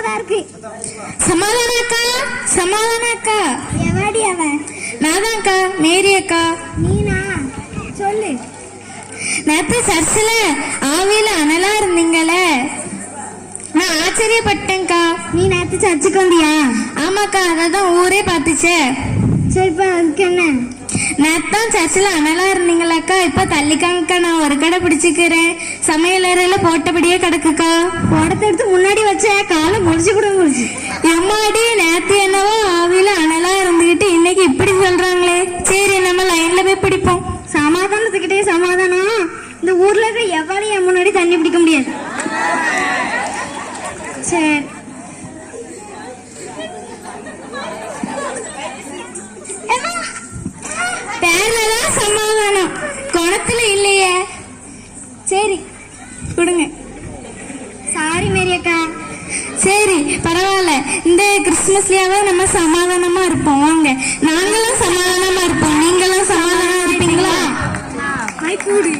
தான் இருக்கு. சமாதானம் அக்கா, சமாதானம் அக்கா. எவாடி அவன்? நான் தான் அக்கா, மேரி அக்கா. நீனா? சொல்லு. நேத்து சர்ச்சில் ஆவியில அனலா இருந்தீங்களே, நான் ஆச்சரியப்பட்டேன்க்கா. நீ நேத்து சர்ச்சுக்கு வந்தியா? ஆமாக்கா, அதான் ஊரே பார்த்துச்சே. சரிப்பா, அதுக்கு என்ன? நேத்தான் சர்ச்சில் அனலா இருந்தீங்களாக்கா, இப்ப தள்ளிக்காங்கக்கா. நான் ஒரு கடை பிடிச்சிக்கிறேன், சமையல் அறையில போட்டபடியே கிடக்குக்கா. உடத்த எடுத்து முன்னாடி வச்ச காலை முடிச்சு கூட முடிச்சு. எம்மாடி, நேத்து என்னவோ ஆவியில அனலா இருந்துகிட்டு இன்னைக்கு இப்படி சொல்றாங்களே. சரி, நம்ம லைன்ல போய் பிடிப்போம். சமாதானத்துக்கிட்டே சமாதானம். இந்த ஊர்ல இருக்க எவ்வளவு என் முன்னாடி தண்ணி பிடிக்க முடியாது. சரி, பேர்லதான் சமாதானம், குணத்துல இல்லையே. சரி கொடுங்க. சாரி மேரி அக்கா. சரி பரவாயில்ல, இந்த கிறிஸ்துமஸ்லயாவே நம்ம சமாதானமா இருப்போம். வாங்க, நாங்களும் சமாதானமா இருப்போம். நீங்களும் சமாதானமா இருப்பீங்களா? கூடு.